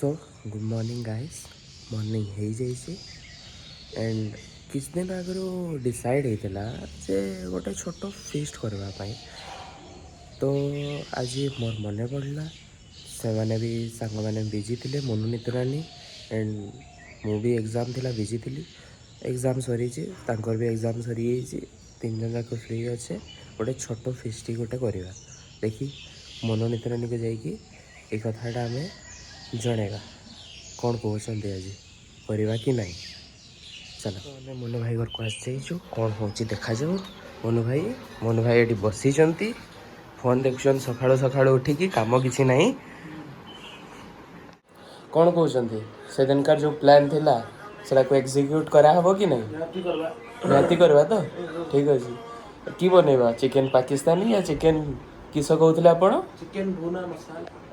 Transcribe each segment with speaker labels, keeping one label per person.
Speaker 1: so good morning guys morning हो जाइए and किछ दिन आगु डिसाइड होता जे गोटे छोट फिस्ट करवाई तो आज मोर मन पड़ा से मैंने भी सांग मैंने बिजी थे मोनू नितरानी एंड मु भी एग्जाम थिला बिजी थी एग्जाम सरी भी एग्जाम सरी तीन जन जाक फ्री अच्छे गोटे छोट फिस्ट गोटे करवा देखी मोनू नितरानी को जाकि ये कथाटा आम जनेगा कौन कहते आज करवा कि नहीं चलो आम मोनू भाई घर को आसु कौन हो देखा जाओ मोनू भाई ये बसी फोन देखुन सका सका उठिकी कम कि ना कौन कहते से दिनकार जो प्लान थिला सेटा को एग्जीक्यूट करा हबो कि नहीं निहाती करवा तो ठीक अच्छे कि बनइबा चिकेन पाकिस्तानी या चिकेन किस कहते आपण
Speaker 2: चिकेन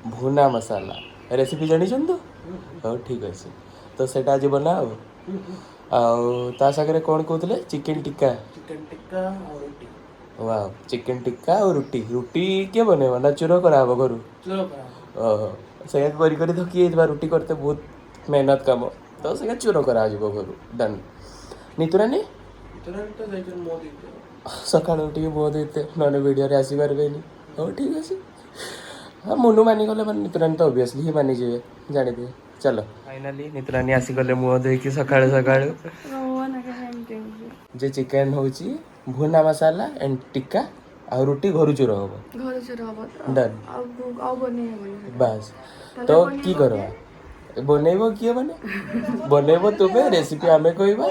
Speaker 1: भुना मसाला रेसिपी जानी तो हाँ ठीक अच्छे तो सेटा आज बनाओ आ सागर कौन कहते चिकेन टिक्का
Speaker 2: और रोटी
Speaker 1: वाह चिकेन टिक्का और रुटी रुटी किए बनइबा ना चूर कराब घर ओहो से थकी रुटी करते बहुत मेहनत कम तो से चूर करा घर डन नितुरानी सका उठ मुँह देते ना वीडियो आसपारे हाँ ठीक अच्छे हाँ मोनू मानिगले मैंने नितुरानी तो ऑब्वियसली ही मानिजे जानिदे चलो फाइनाली नितुरानी आसीगले मुँह धोईकी सका सका जे चिकेन हूँ भुना मसाला एंड टिक्का आ रुटी घर चूर हम डन बस तो की करवा बनइब किए मैंने बनइब तुम्हें रेसिपी आमे कहवा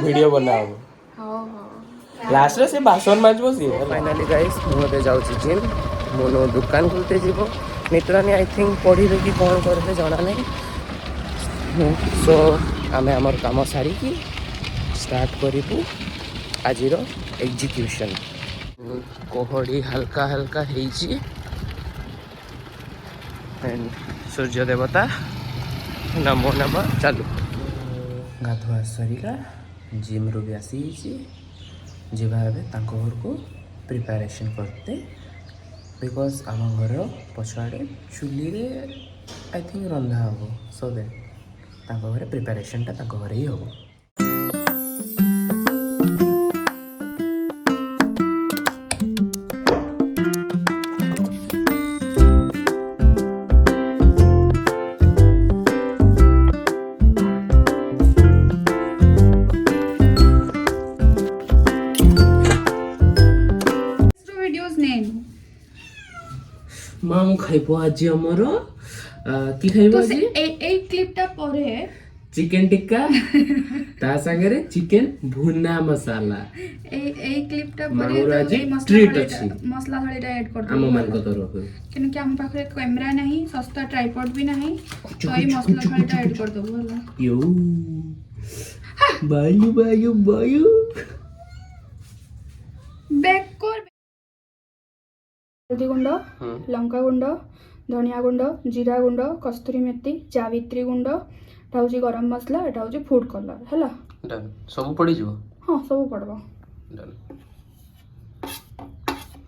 Speaker 1: वीडियो बनाब लास्ट से बासन माजब सी फाइनाली गाइस मुझे जाऊँ जिम मोनो दुकान खुलते जीव नितरानी आई थिंक पढ़ी कि कौन करते जना नहीं सो आम आमर कम सारिकी स्टार्ट करूँ आज एग्जीक्यूशन कोहड़ी हल्का हल्का एंड सूर्य देवता नमो नम चलू गाधुआ सरीला जिम रू भी आसी जीवा घर को प्रिपेरेसन करते बिकज आम घर पछाड़े चुली रे आई थिंक रंधा हम सो दैट घर प्रिपेरेसनटा घर ही हम मामू खाइबो आज हमर की खाइबो आज
Speaker 3: ए क्लिपटा परे
Speaker 1: चिकन टिक्का ता संगे चिकन भुना मसाला
Speaker 3: ए क्लिपटा परे
Speaker 1: मामू आज ट्रीट अछि
Speaker 3: मसाला थोड़ा ऐड कर दो
Speaker 1: हम मान को तरफ
Speaker 3: क्योंकि हम पाखरे कैमरा नहीं सस्ता ट्राइपॉड भी नहीं तो ये मसाला थोड़ा ऐड कर दो बोला
Speaker 1: यो बायु बायु बायु
Speaker 3: बैक कर हल्दी गुंड लंका गुंड धनिया गुंड जीरा गुंड कस्तूरी मेथी जावित्री गुंड एटा हूँ गरम मसला एटा हूँ फूड कलर है
Speaker 1: डन सब पड़ी जो
Speaker 3: हाँ सब पड़बो
Speaker 1: डन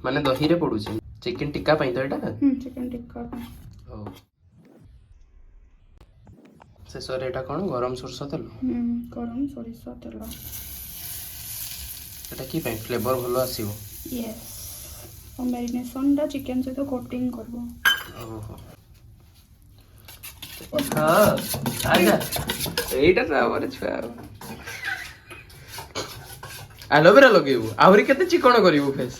Speaker 1: माने दही रे पड़ू छी चिकन टिक्का पई तो एटा
Speaker 3: चिकन टिक्का
Speaker 1: ओ से सर एटा कोन गरम सरसो तेल
Speaker 3: गरम सरिषा तेल
Speaker 1: एटा की पई फ्लेवर भलो आसीबो
Speaker 3: यस और मैरिनेशन दा चिकन से तो कोटिंग करबो
Speaker 1: ओहो हां आजा एटा तो हमर छुआ एलोवेरा लगेबो आहुरी केते चिकन करिवो फेस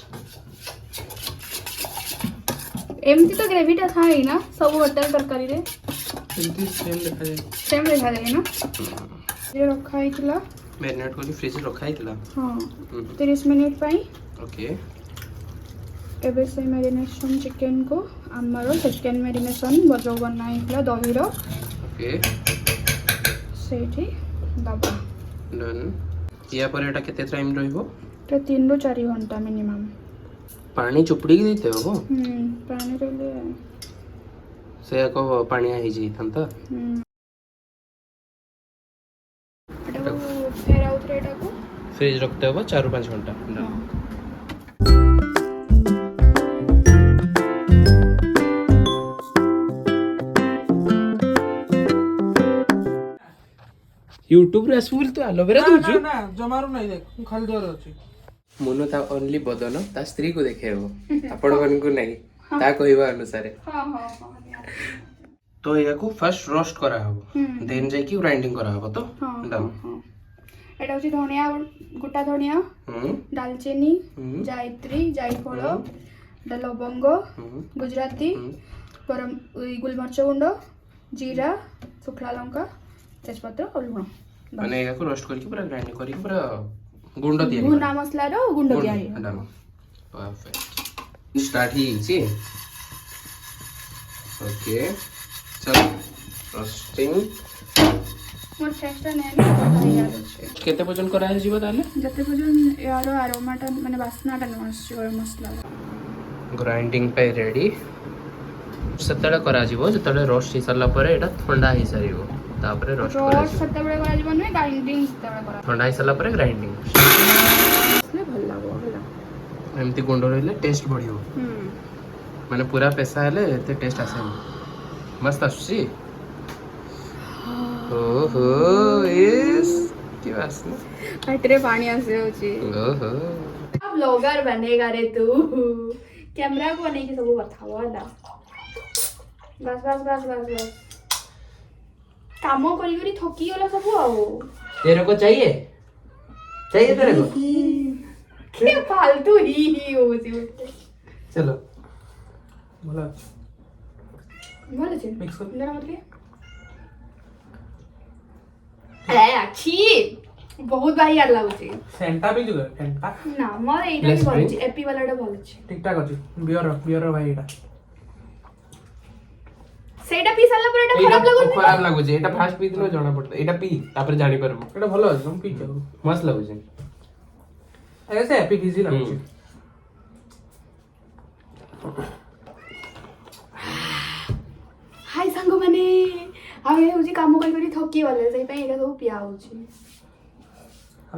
Speaker 3: एमती तो ग्रेवी टा थाई ना सब होटल तरकारी रे
Speaker 1: एमती
Speaker 3: सेम देखा जाए ना ये रखा हितला
Speaker 1: मैरिनेट करके फ्रिज रे रखा हितला
Speaker 3: हां 30 मिनिट पाई
Speaker 1: ओके
Speaker 3: एबे से मैरिनेशन चिकन को आमर सेकेंड मैरिनेशन बजो बनाइला दहीर
Speaker 1: ओके
Speaker 3: सेठी दबा
Speaker 1: डन या पर एटा केते टाइम रहइबो
Speaker 3: तो 3 ରୁ 4 घंटा मिनिमम
Speaker 1: पानी चुपड़ी के देते हो
Speaker 3: पानी रहले
Speaker 1: से को पानी आ ही थांता
Speaker 3: एटा फेर आउट रेटा को
Speaker 1: फ्रिज रखते हो 4-5 घंटा यूट्यूब रे आसु तो एलोवेरा दउछु
Speaker 2: ना जमारू नहीं देख मु खाली जोर अछि
Speaker 1: मुनु ता ओनली बदन ता स्त्री को देखेबो आपण मन को नहीं ता कहबा अनुसार
Speaker 3: हाँ हाँ हाँ
Speaker 1: तो या को फर्स्ट रोस्ट करा हबो देन जाई की ग्राइंडिंग करा हबो तो
Speaker 3: हाँ
Speaker 1: डन
Speaker 3: हाँ एटा होची धनिया गोटा धनिया दालचीनी जायत्री जायफल लवंग गुजराती गरम गोलमरिच गुंड जीरा शुखला लंका तेजपत्र और लुण
Speaker 1: माने या को रोस्ट करके पूरा ग्राइंडिंग करके पूरा गुंड दिया
Speaker 3: भुना मसला रो गुंड दिया
Speaker 1: डन परफेक्ट स्टार्ट ही छी ओके चलो रोस्टिंग
Speaker 3: मोर टेस्ट ने भाई यार
Speaker 1: केते वजन करा है जीव ताले
Speaker 3: जते भजन यार अरोमाटा माने वासनाटा न आसी गरम मसला
Speaker 1: ग्राइंडिंग पे रेडी सेतळे करा जीव जेतळे रोस्ट ही सरला परे एटा ठंडा ही सरीबो तापरे रोस्ट करा
Speaker 3: रोस्ट सत्ते बळे करा जीवन में ग्राइंडिंग सत्ते बळे करा
Speaker 1: ठंडा ही सरला परे ग्राइंडिंग
Speaker 3: इसले भल लागो होला
Speaker 1: एमती गुंड रहले टेस्ट बढ़ियो माने पूरा पैसा हेले एते टेस्ट आसे मस्त आसी ओहो यस की वासना
Speaker 3: आइतरे पानी आसे होची
Speaker 1: ओहो
Speaker 3: ब्लॉगर बनेगा रे तू कैमरा को बने की सब बताओ ना बस बस बस बस बस काम करी करी थकी गला सब आओ
Speaker 1: तेरे को चाहिए तेरे को
Speaker 3: क्या फालतू ही होची
Speaker 1: चलो
Speaker 2: भला
Speaker 3: बोले छे
Speaker 2: मिक्स कर
Speaker 3: जरा मत के ए अच्छी बहुत भाई यार लाଗୁଛି
Speaker 2: सेंटा भी जुगे सेंटा
Speaker 3: ना मोर एटा भी ଭଲ ଅଛି एपी वालाटा ଭଲ ଅଛି
Speaker 2: ठीक ठाक अछि बियर भाई एटा
Speaker 3: सेटा पी साला पर एटा खराब लागो
Speaker 1: खराब लागो जे एटा फास्ट पी दिनो जाना पड़ता एटा पी तापर जानि परबो
Speaker 2: एटा भलो अछि हम पी के
Speaker 1: मस्त लागो जे
Speaker 2: ऐसे हैप्पी फिजी लागो छी
Speaker 3: हाय सांग माने आमे होची काम करी करी थकी गले सेई पई एटा सब पिया होची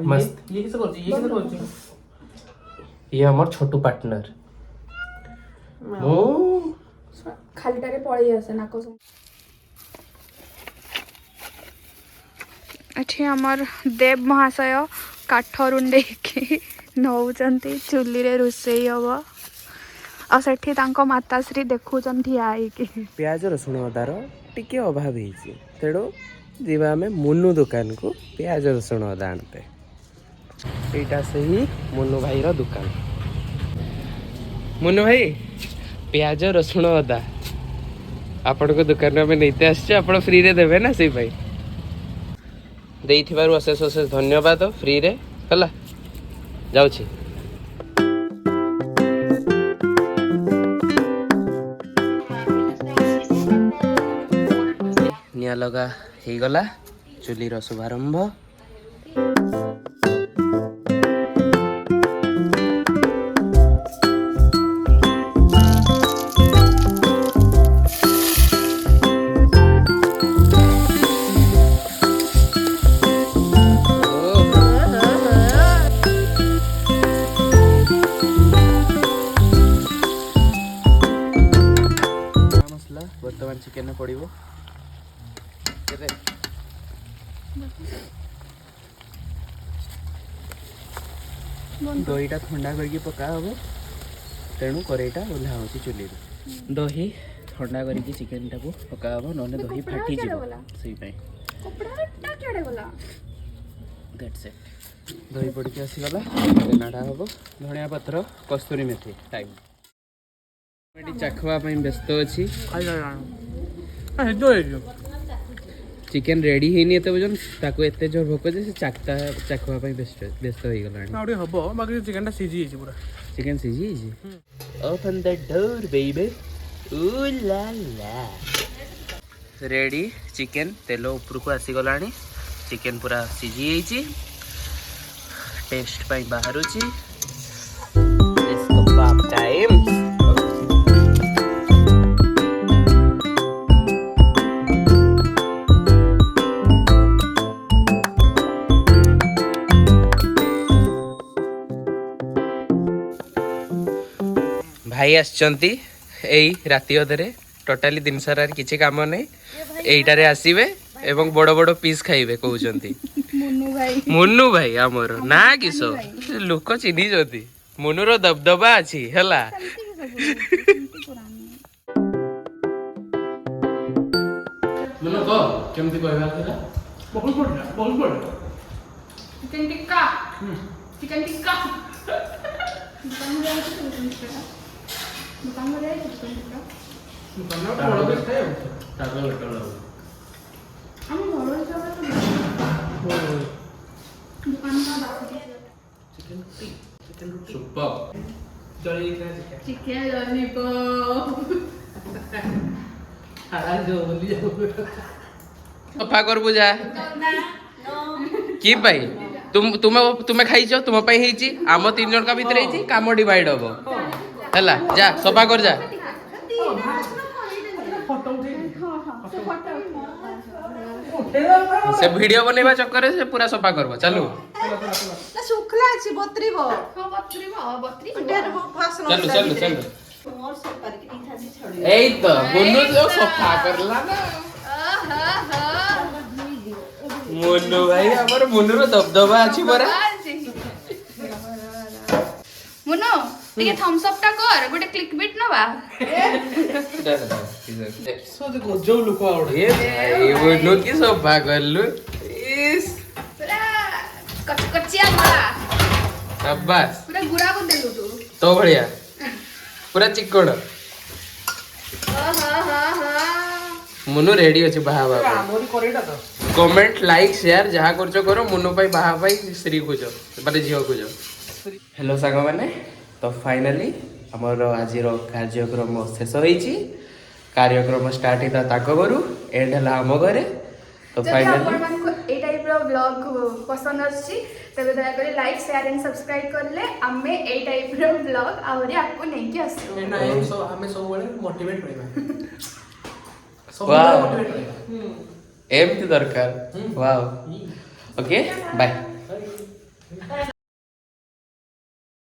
Speaker 1: मस्त
Speaker 2: ये किसे करछि
Speaker 1: ये हमर छोटू पार्टनर ओ
Speaker 3: खालीटारे पळी आसे नाको अच्छे हमर देव महाशय काठ रुंडे के नौचंती चुली रे रुसई हबो आ सेठी तांको माताश्री देखुचन ठिया आइके
Speaker 1: प्याज रसुण अदार टिके अभाव ହେଇଛି ତେଣୁ ଯିବା ଆମେ ମୁନୁ दुकान को प्याज रसुण अदा आनते एटा सही मुन्नू भाई रो दुकान मुन्नू भाई प्याज रसुण अदा आपण को दुकान में नैते आछे आपण फ्री रे देबे ना सेई भाई देइथिबारु अशेष अशेष धन्यवाद फ्री रे हला जाउछि निया लगा हे गला चुली रो शुभारंभ बर्तमान चिकेन पड़ो दहीटा ठंडा करके पका हम तेणु करेईटा ओह्ला हो चुली दही ठंडा करके चिकेन टाको पका हम ना दही फाटी दही पड़ के आसीगला नाड़ा हम धनिया पत्र कस्तूरी मेथी टाइम चाखवा व्यस्त अच्छी चिकेन रेडी है नहीं पर्यटन ताको एते जोर भोक जे चाखता चाखवा व्यस्त हो गलानी
Speaker 2: आउडी हबो बाकी चिकनटा सिझी ଯାଇଛି पूरा
Speaker 1: चिकेन सिझी open the door baby oh la la ready chicken तेल ऊपर को आसी गलानी चिकेन पूरा सिझी ଯାଇଛି टेस्ट पाई बाहरुची लेट्स गो बाप टाइम भाई आसचंती एई राति अधरे टोटाली दिन सारा किछि काम नै एइटारे आसीबे एवं बड़ बड़ पीस खाइबे कहउचंती मुन्नू भाई हमर ना किस लोक चिन्ही जति मुन्नूर दबदबा अछि हला मुन्नू को केमती कहबा थिला
Speaker 2: बहुत बढ़िया
Speaker 3: चिकन टिक्का चिकन टिक्का दुकान में चिकन टिक्का
Speaker 2: दुकान बड़ा बेस्ट है
Speaker 1: ताको लटल
Speaker 3: हम घर हिसाब से दुकान का बाकी
Speaker 2: चिकन रोटी
Speaker 1: सुपर
Speaker 2: जली चिकन
Speaker 3: चिकन लॉलीपॉप
Speaker 2: हालाल जो बोली जाओ
Speaker 1: सफा कर बुझा की भाई तुम्हें खाइछ तुम पाई हेची आम 3 जन का भीतर हेची काम डिवाइड हबो हला जा सफा कर जा
Speaker 2: फोटो उठे
Speaker 1: से वीडियो बनेबा चक्कर से पूरा सफा करबो चलो
Speaker 4: ना सुखला अछि बत्रीबो
Speaker 3: हां बत्री
Speaker 4: डेर फासन
Speaker 1: चलो चलो चलो
Speaker 4: मोर सब करके इथाजी छोड़ी
Speaker 1: एई तो मुन्नू जो सफा करला ना मुन्नू भाई हमर मुन्नू रो दबदबा अछि बरा
Speaker 3: मुन्नू ଟିକେ थम्स अप टा कर गोटे क्लिक बिट नबा
Speaker 2: सो देखो जो लोक आवड़े
Speaker 1: ए भाई मुन्नू की सफा करलु इस
Speaker 3: पूरा कचकचिया मारा
Speaker 1: शाबाश
Speaker 3: पूरा गुड़ा को देलु तू
Speaker 1: तो बढ़िया पूरा चिकन मुन्नू रेडी अछि बाहा बाबा
Speaker 2: मोरी कोरेटा तो
Speaker 1: कमेंट लाइक शेयर जहाँ करछो करो मुन्नू पाई बाहा पाई श्री खोजो माने झियो खोजो हेलो साग माने तो फाइनली हमर आजिर कार्यक्रम शेष होईची कार्यक्रम स्टार्ट हिता ताको गरु एंड हला हम घरे तो
Speaker 3: जदि
Speaker 1: फाइनली
Speaker 3: आपण मानको ए टाइप रो ब्लॉग पसंद अछि तबे दया करी लाइक शेयर एंड सब्सक्राइब करले आमे ए टाइप रो ब्लॉग आवरी आपको नहीं कि आसु
Speaker 2: एंड आई सो हमें सब बड़े मोटिवेट होइबा सब
Speaker 1: वाह
Speaker 2: मोटिवेट होइबा
Speaker 1: एमती दरकार वाओ ओके बाय